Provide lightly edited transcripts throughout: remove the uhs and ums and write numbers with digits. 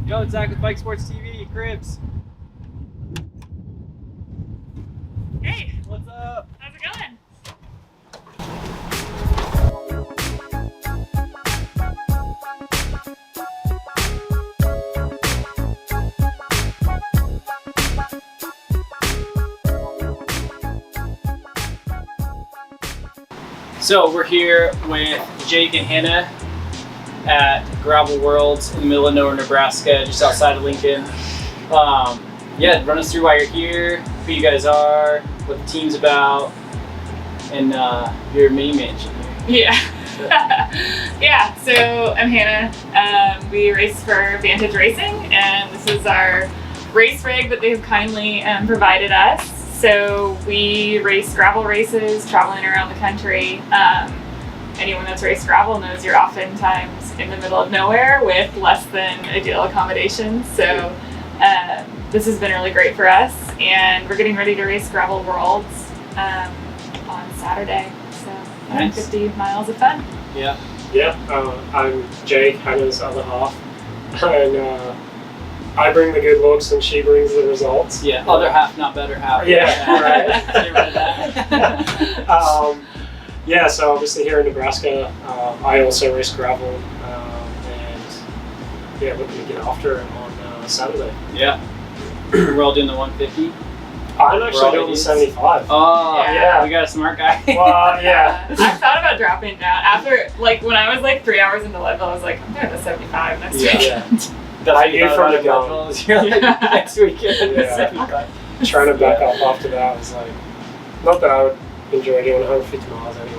Yo, it's Zack with Bike Sports TV, Cribs. Hey, What's up? how's it going? So we're here with Jake and Hannah at Gravel Worlds in the middle of nowhere, Nebraska, just outside of Lincoln. Yeah, run us through why you're here, who you guys are, what the team's about, and your mini mansion here. Yeah. Yeah, so I'm Hannah. We race for Vantage Racing, and this is our race rig that they've kindly provided us. So we race gravel races, traveling around the country. Anyone that's raced gravel knows you're oftentimes in the middle of nowhere with less than ideal accommodations. So this has been really great for us, and we're getting ready to race Gravel Worlds on Saturday. So 150 miles of fun. Yeah. Yeah, I'm Jake, Hannah's other half, and I bring the good looks and she brings the results. Yeah, other half, not better half. Yeah, right. Get rid of that. Yeah, so obviously here in Nebraska, I also race gravel, and yeah, looking to get after it on Saturday. Yeah. We're all doing the 150. I'm actually doing the 75. Oh, Yeah. We got a smart guy. Well, yeah. I thought about dropping down after, when I was 3 hours into Leadville, I was like, I'm doing the 75 next Yeah. weekend. That's I knew from the go. You're like, next weekend. Yeah. Trying to back up after that was not that I would enjoy doing 150 miles anyway.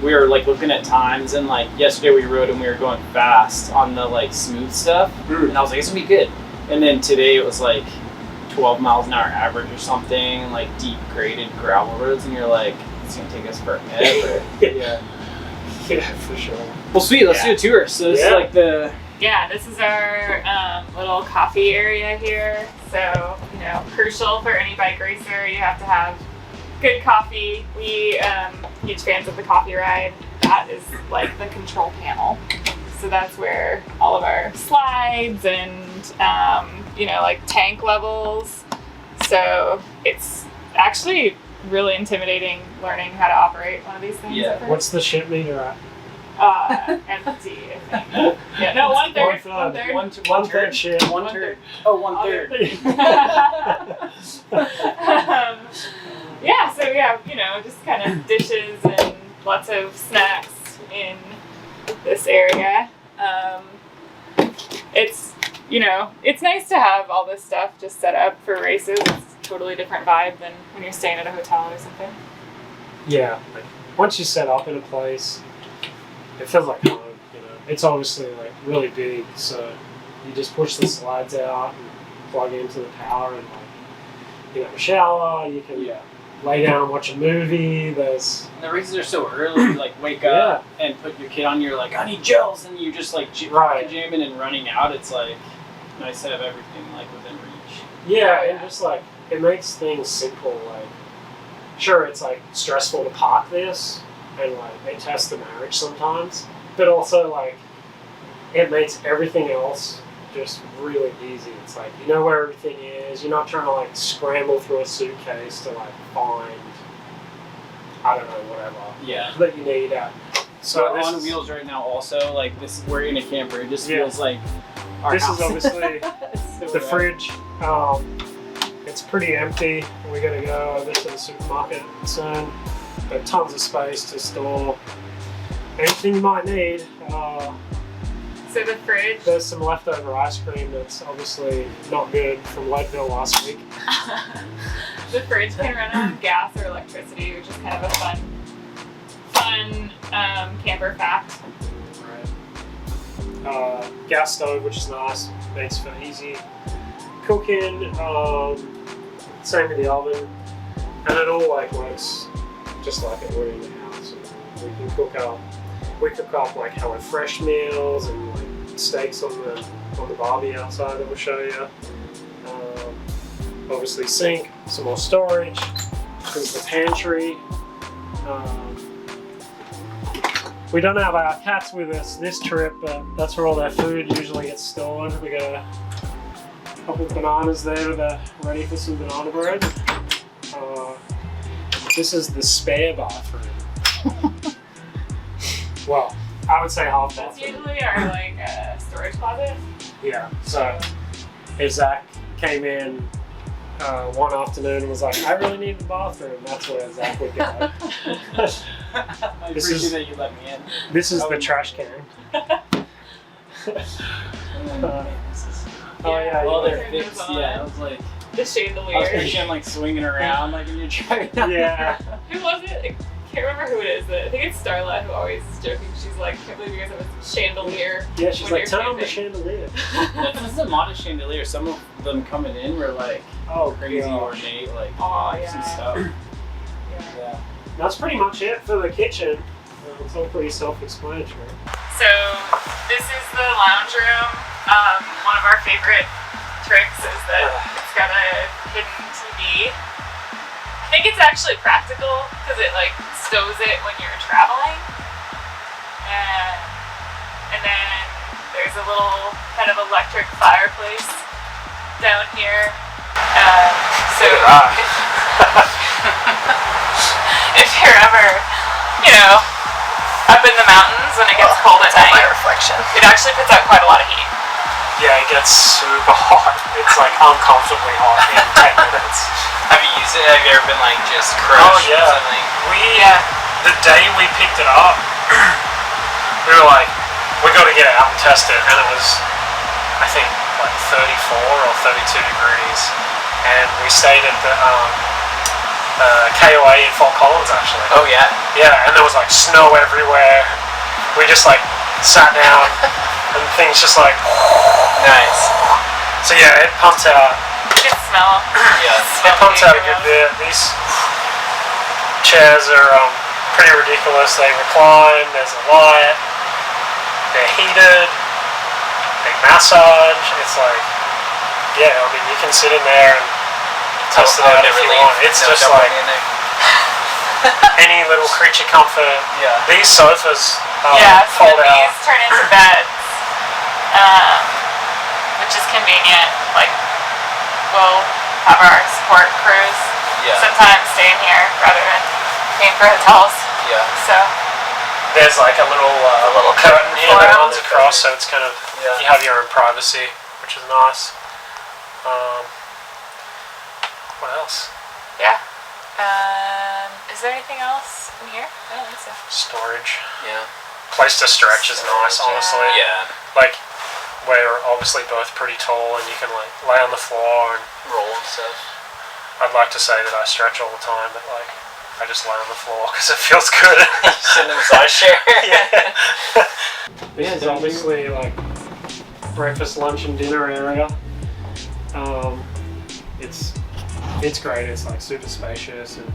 We were looking at times, and yesterday we rode and we were going fast on the smooth stuff, and I was like, it's gonna be good. And then today it was 12 miles an hour average or something, deep graded gravel roads, and you're like, it's gonna take us forever. Yeah. Yeah, for sure. Well, sweet. Let's do a tour. So this is the. Yeah, this is our little coffee area here. So, crucial for any bike racer, you have to have good coffee. We huge fans of the coffee ride. That is the control panel. So that's where all of our slides and tank levels. So it's actually really intimidating learning how to operate one of these things. Yeah. at first. What's the ship meter at? Empty, I think. Yeah, no, one third. One third ship. One third. Oh, one third. Yeah, so just kind of dishes and lots of snacks in this area. It's nice to have all this stuff just set up for races. It's a totally different vibe than when you're staying at a hotel or something. Yeah, once you set up in a place, it feels like home. It's obviously really big, so you just push the slides out and plug into the power, and you have a shower. You can lay down and watch a movie. There's The races are so early. You wake up and put your kid on. You're like, I need gels, and you just jamming and running out. It's nice to have everything within reach. yeah, and just it makes things simple. Sure, it's stressful to park this, and they test the marriage sometimes, but also it makes everything else just really easy. It's you know where everything is. You're not trying to scramble through a suitcase to find, I don't know, whatever that you need. So we're on wheels right now. Also, this, we're in a camper. It just feels like our this house. is obviously So the rad. fridge. It's pretty empty. We gotta go over to the supermarket soon. But tons of space to store anything you might need. So the fridge. There's some leftover ice cream that's obviously not good from Leadville last week. The fridge can run on gas or electricity, which is kind of a fun camper fact. Right. Gas stove, which is nice, makes for easy cooking. Same with the oven, and it all works just like it would in the house. We can cook up Hello Fresh meals and steaks on the barbie outside that we'll show you. Obviously sink, some more storage. There's the pantry. We don't have our cats with us this trip, but that's where all their food usually gets stored. We got a couple of bananas there that are ready for some banana bread. This is the spare bathroom. Well, I would say half That's bathroom. usually our like storage closet. Yeah, so if Zach came in one afternoon and was like, I really need the bathroom, that's where Zach would go. I This appreciate is- that you let me in. This is Oh, the yeah. trash can. Oh yeah, Well, you they're Turn those fixed. on. Yeah, I was like, The I was chandelier. picturing like swinging around like in your truck. Yeah. Who was it? I can't remember who it is. I think it's Starla who always is joking. She's like, can't believe you guys have a chandelier. Yeah, she's when like, you're turn on the camping." chandelier. This is a modest chandelier. Some of them coming in were like Oh, crazy gosh. ornate, like Oh some yeah. stuff. Yeah. Yeah. That's pretty much it for the kitchen. It's all pretty self-explanatory. So this is the lounge room. One of our favorite tricks is that it's got a hidden TV. I think it's actually practical because it like stows it when you're traveling. And then there's a little kind of electric fireplace down here. So if you're ever, you know, up in the mountains when it gets cold at night, reflection. it actually puts out quite a lot of heat. Yeah, it gets super hot. It's like uncomfortably hot in 10 minutes. Have you used it? Have you ever been like just crushed Oh, yeah. or something? The day we picked it up, we were like, we got to get it out and test it. And it was, I think, like 34 or 32 degrees. And we stayed at the KOA in Fort Collins, actually. Oh yeah. Yeah, and there was like snow everywhere. We just like sat down and things just like. Nice. So yeah, it pumped out. You can smell. Yeah. It pumps out a good bit. These chairs are pretty ridiculous. They recline. There's a light. They're heated. They massage. It's like, yeah. I mean, you can sit in there and test it out if you want. It's just like any little creature comfort. Yeah. These sofas Yeah, so fold then out. these turn into beds, which is convenient. Like, we'll have our support crews Yeah. sometimes staying here rather than paying for hotels. Yeah. So, There's like a little curtain here for that 'em. runs across, so it's kind of Yeah. you have your own privacy, which is nice. What else? yeah. Is there anything else in here? I don't think so. Storage. Yeah. Place to stretch is nice, honestly. Yeah. Like, we're obviously both pretty tall, and you can like lay on the floor. And Roll and stuff. I'd like to say that I stretch all the time, but like I just lay on the floor because it feels good. Sit in the massage chair. Yeah. This Yeah, is obviously like breakfast, lunch, and dinner area. It's great. It's like super spacious and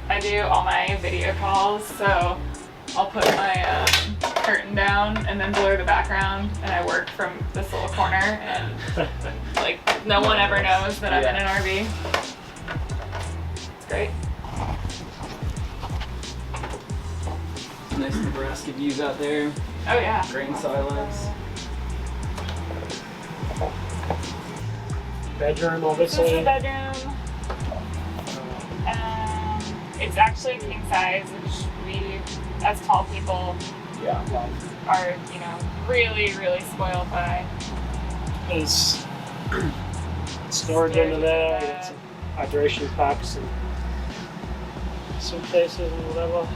I do all my video calls, so I'll put my curtain down and then blur the background, and I work from this little corner, and like no one ever knows that I'm in an RV. It's great. Nice Nebraska views out there. Oh yeah. Grain silence. bedroom, This is the obviously. bedroom. It's actually king size, which we, as tall people, Yeah. are, you know, really, really spoiled by. There's storage under there. You got some hydration packs and suitcases and whatever.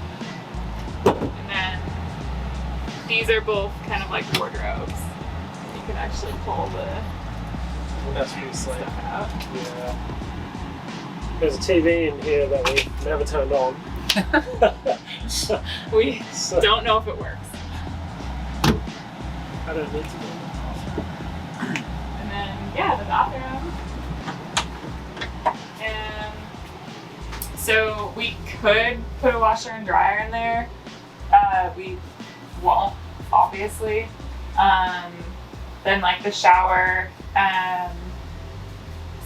And then these are both kind of like wardrobes. You can actually pull the That's pretty slick. stuff out. Yeah. There's a TV in here that we never turned on. We So, don't know if it works. I don't need to do And then, yeah, the bathroom. And so we could put a washer and dryer in there. We won't, obviously. Then like the shower,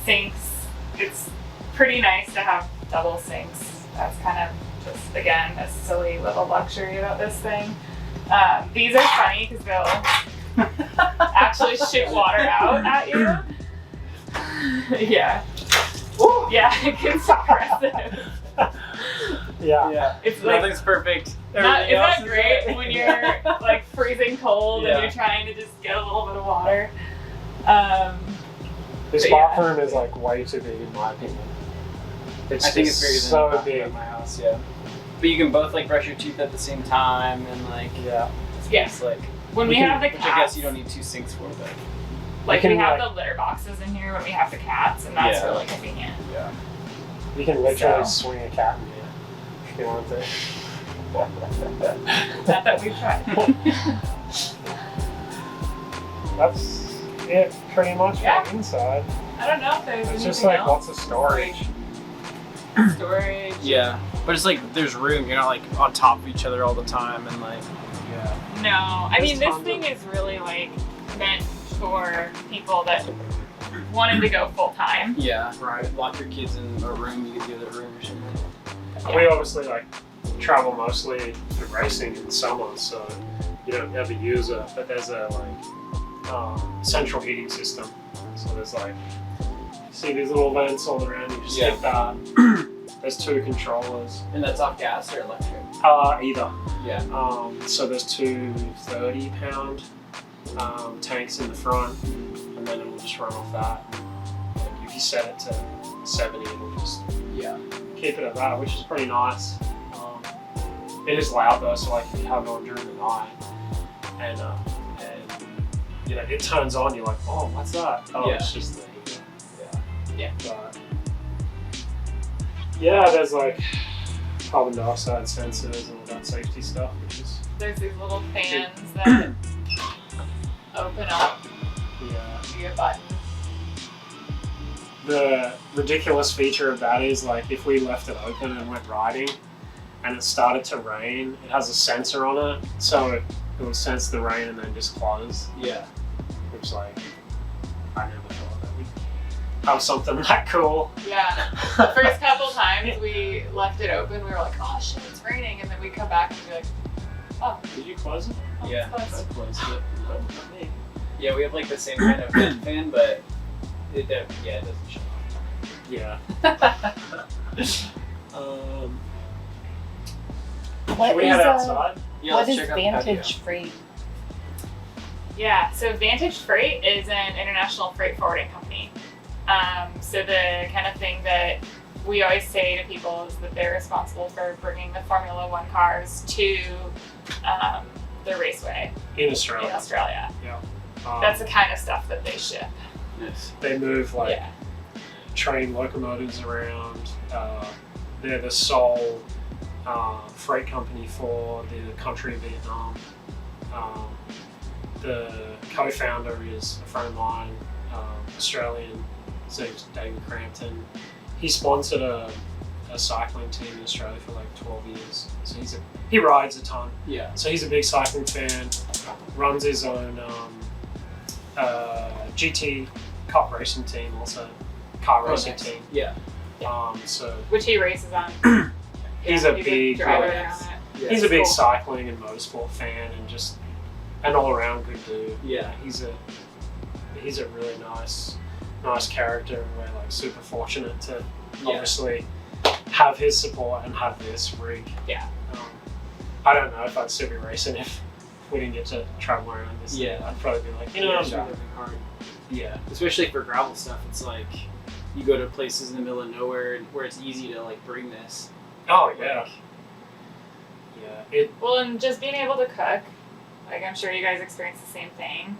sinks. It's pretty nice to have double sinks. That's kind of just, again, a silly little luxury about this thing. These are funny because they'll actually shoot water out at you. Yeah. Ooh. Yeah, it gets aggressive. Yeah. Yeah. It's like, Nothing's perfect. not, Everything isn't else that is great right. when you're like freezing cold Yeah. and you're trying to just get a little bit of water? This But yeah. bathroom is like way too big in my opinion. It's I think just it's bigger than so the bathroom big. at my house. Yeah. But you can both like brush your teeth at the same time and like Yeah. Yeah. it's like When we We can- have the which I guess cats, you don't need 2 sinks for, but like We we can, have like- the litter boxes in here when we have the cats, and that's Yeah. really convenient. yeah. You can literally So. swing a cat in here if you want to. Not that we've tried. That's it pretty much Yeah. for inside. I don't know if there's It's anything just like else. lots of storage. Storage. Yeah. But it's like there's room. You're not like on top of each other all the time and like Yeah. No, I There's mean this tons thing of- is really like meant for people that wanted to go full time. yeah. Right. Lock your kids in a room, you get the other room or something. We obviously like travel mostly for racing in summer, so you don't ever use it. But there's a central heating system. So there's like see these little vents all around. You just Yeah. hit that. There's 2 controllers. And that's off gas or electric? Either. Yeah. So there's 2 30-pound tanks in the front, and then it will just run off that. And if you set it to 70, it'll just Yeah. keep it at that, which is pretty nice. It is loud though, so like if you have it on during the night, and you know it turns on, you're like, oh, what's that? Oh, Yeah. it's just the heater. Yeah. But yeah, there's like carbon dioxide sensors and all that safety stuff, which is There's these little fans that open up yeah. via button. The ridiculous feature of that is like if we left it open and went riding and it started to rain, it has a sensor on it, so it will sense the rain and then just close, Yeah. which like I never thought that we'd have something that cool. Yeah. The first couple times we left it open, we were like, oh shit, it's raining, and then we'd come back and be like, oh, Did you close it? Yeah. it's closed. I closed it. No, not me. Yeah, we have like the same kind of vent fan, but it doesn't shut Yeah. What we is head uh, outside? Yeah, what let's is check out the patio. Vantage Freight? Yeah, so Vantage Freight is an international freight forwarding company. So the kind of thing that we always say to people is that they're responsible for bringing the Formula One cars to the raceway In in Australia. Australia. Um, That's the kind of stuff that they ship. Nice. they move like Yeah. train locomotives around. They're the sole freight company for the country of Vietnam. The co-founder is a friend of mine, Australian, his name's David Crampton. He sponsored a cycling team in Australia for like 12 years. So he rides a ton. Yeah. So he's a big cycling fan, runs his own GT Cup racing team, also car racing nice. team. Yeah. So Which he races on. he's Yeah, a big driver like, on it. Yeah. he's a big cool. cycling and motorsport fan and just an all around good dude. Yeah. He's a really nice character and we're like super fortunate to Yeah. obviously have his support and have this rig. Yeah. I don't know if I'd still be racing if we didn't get to travel around this. Yeah. thing. I'd probably be like, you know, Yeah, I'm it's done. really hard. Yeah. Especially for gravel stuff, it's like you go to places in the middle of nowhere where it's easy to like bring this. Oh yeah. Like, Yeah. Well, and just being able to cook, like I'm sure you guys experience the same thing.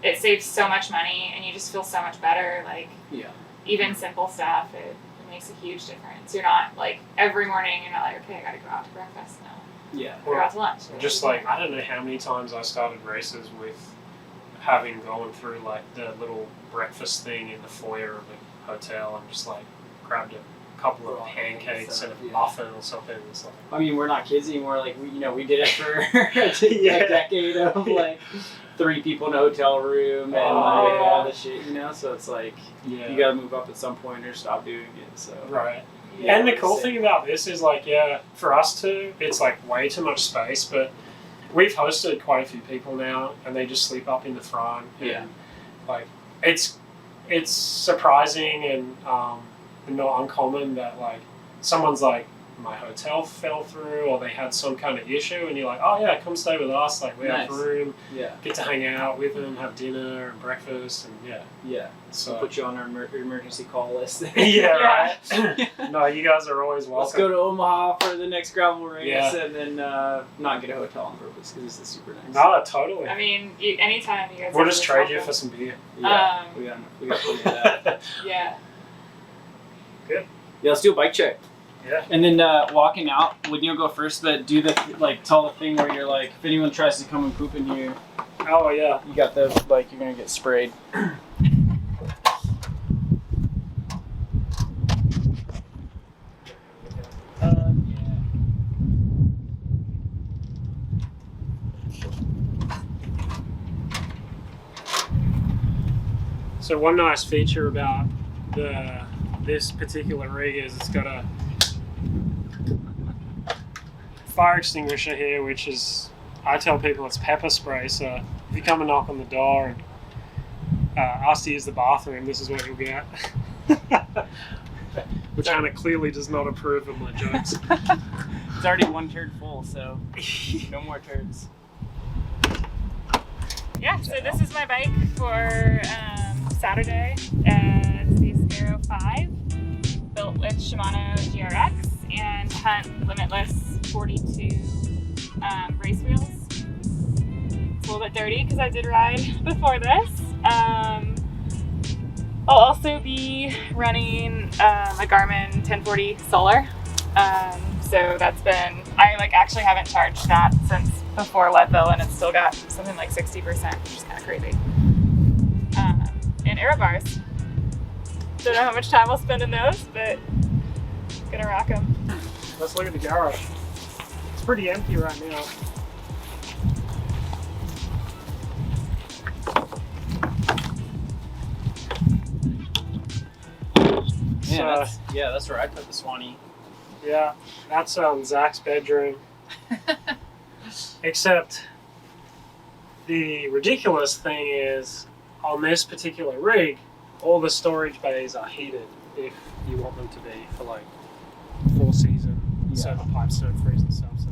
It saves so much money and you just feel so much better. Like yeah. even simple stuff, it makes a huge difference. You're not like every morning you're not like, okay, I gotta go out to breakfast now. Yeah. Go out to lunch. Just like I don't know how many times I started races with having gone through like the little breakfast thing in the foyer of the hotel and just like grabbed a couple of Raw pancakes and stuff, a yeah. muffin or something. It's like I mean, we're not kids anymore. Like we did it for a Yeah. decade of like 3 people in a hotel room and like Oh. all the shit, you know. So it's like yeah. you gotta move up at some point or stop doing it. So Right. Yeah. And the cool thing about this is like, yeah, for us two, it's like way too much space, but we've hosted quite a few people now, and they just sleep up in the front. And, like it's surprising and not uncommon that like someone's like, my hotel fell through, or they had some kind of issue, and you're like, oh yeah, come stay with us. Like we have room. Yeah. Get to hang out with them, have dinner and breakfast, and Yeah. So We'll put you on our emergency call list. right. No, you guys are always welcome. Let's go to Omaha for the next gravel race, Yeah. and then not get a hotel on purpose because this is super nice. No, totally. I mean, anytime you guys. We'll have just this trade you helpful. for some beer. Yeah, we got plenty of that. Yeah. Yeah, let's do a bike check. Yeah. And then walking out, when you go first, but do the tell the thing where you're like, if anyone tries to come and poop in here, Oh yeah. you got the like you're gonna get sprayed. So one nice feature about this particular rig is it's got a fire extinguisher here, which is, I tell people it's pepper spray. So if you come and knock on the door and ask to use the bathroom, this is what you'll get. Which Hannah clearly does not approve of my jokes. It's already one turd full, so no more turds. Yeah, so this is my bike for Saturday. It's the Sparrow 5, built with Shimano GRX and Hunt Limitless 42 race wheels. It's a little bit dirty because I did ride before this. I'll also be running a Garmin 1040 Solar. So that's been, I actually haven't charged that since before Leadville, and it's still got something like 60%, which is kind of crazy. And aero bars. Don't know how much time I'll spend in those, but gonna rock them. Let's look at the garage. It's pretty empty right now. That's where I put the Swanee. Yeah, that's Zach's bedroom. Except the ridiculous thing is, on this particular rig, all the storage bays are heated if you want them to be for like 4 season, so the pipes don't freeze and stuff. So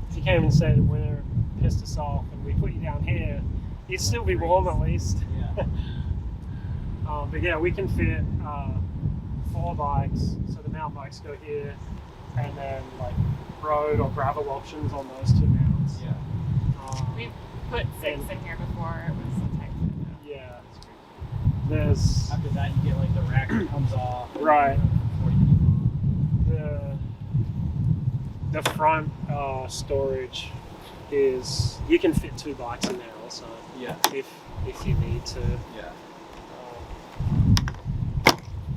if you came and stayed in winter, pissed us off, and we put you down here, you'd still be warm at least. Yeah. But yeah, we can fit 4 bikes, so the mountain bikes go here, and then like road or gravel options on those 2 mounts. Yeah. We've put 6 in here before. It was so tight. Yeah. There's After that, you get like the rack that comes off. Right. 40 people. the front storage is, you can fit 2 bikes in there also. Yeah. If you need to. Yeah.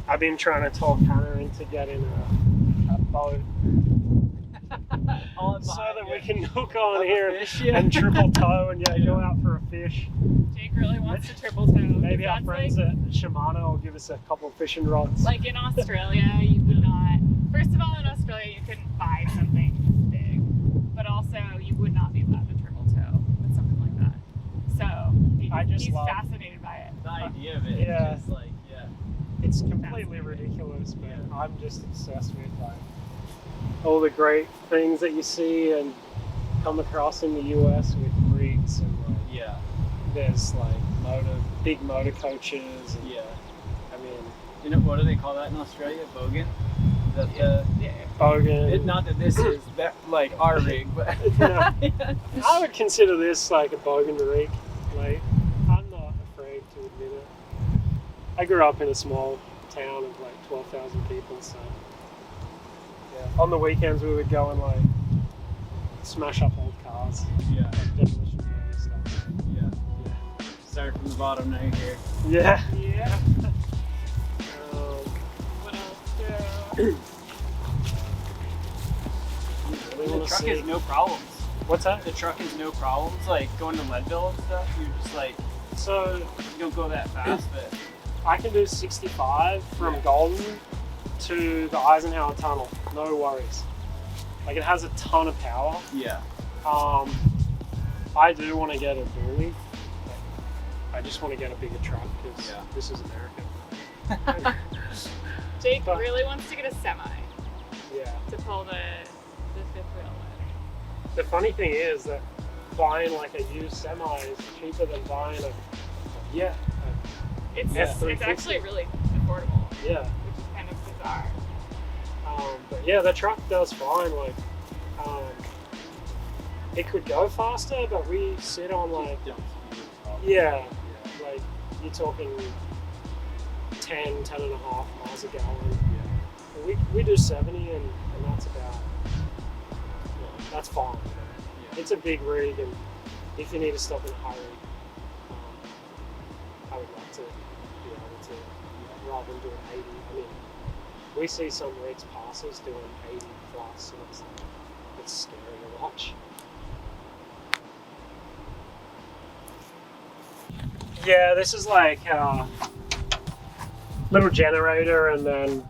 I've been trying to talk Hannah into getting a boat so that we can hook on here and triple tow and go out for a fish. Jake really wants to triple tow. Maybe our That's friends at Shimano will give us a couple of fishing rods. like in Australia, you would not. First of all, in Australia, you couldn't buy something big, but also you would not be allowed to triple tow with something like that. So he's love fascinated by it. The idea of it. Yeah. Just like, It's completely ridiculous, but I'm just obsessed with like all the great things that you see and come across in the US with rigs and like there's like big motor coaches and I mean, you know, what do they call that in Australia? Bogan? Is that bogan. not that this is that like our rig, but I would consider this like a bogan rig. Like, I'm not afraid to admit it. I grew up in a small town of like 12,000 people, so on the weekends we would go and like smash up old cars. Yeah. Demolition derby stuff. Yeah. Start from the bottom, now you're here. Yeah. Yeah. What else? Yeah. Really The wanna truck see- has no problems. What's that? The truck has no problems. Like going to Leadville and stuff, you're just like, So you don't go that fast, but I can do 65 from Golden to the Eisenhower Tunnel, no worries. Like, it has a ton of power. yeah. if I do want to get a dually, I just want to get a bigger truck because Yeah. this is America. Jake But- really wants to get a semi Yeah. to pull the fifth wheel with. The funny thing is that buying like a used semi is cheaper than buying a It's Yeah. it's actually really affordable, yeah. which is kind of bizarre. But yeah, the truck does fine. Like, it could go faster, but we sit on like yeah, like you're talking 10 and a half miles a gallon. We do 70 and that's about, that's fine. It's a big rig, and if you need to stop in a hurry, I would like to be able to, rather than doing 80. I mean, we see some rigs pass us doing 80 plus, and it's scary to watch. Yeah, this is like a little generator, and then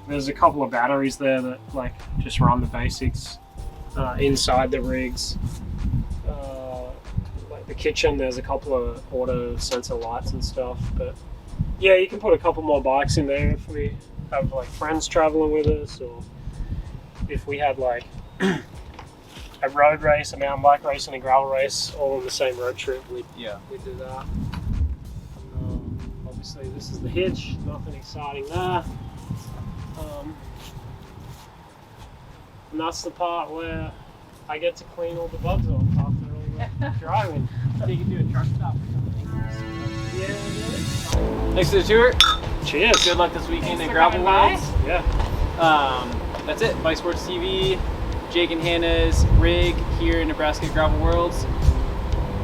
there's a couple of batteries there that like just run the basics inside the rigs. Like the kitchen, there's a couple of auto sensor lights and stuff. But yeah, you can put a couple more bikes in there if we have like friends traveling with us, or if we had like a road race, a mountain bike race, and a gravel race all on the same road trip. We'd do that. Obviously, this is the hitch. Nothing exciting there. And that's the part where I get to clean all the bugs off after all the driving. So you can do a truck stop or something. Yeah. Thanks for the tour. Cheers. Good luck this weekend Thanks at for Gravel coming by. Worlds. Yeah. That's it. Bike Sports TV. Jake and Hannah's rig here in Nebraska at Gravel Worlds.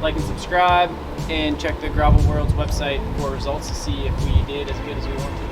Like and subscribe, and check the Gravel Worlds website for results to see if we did as good as we want to.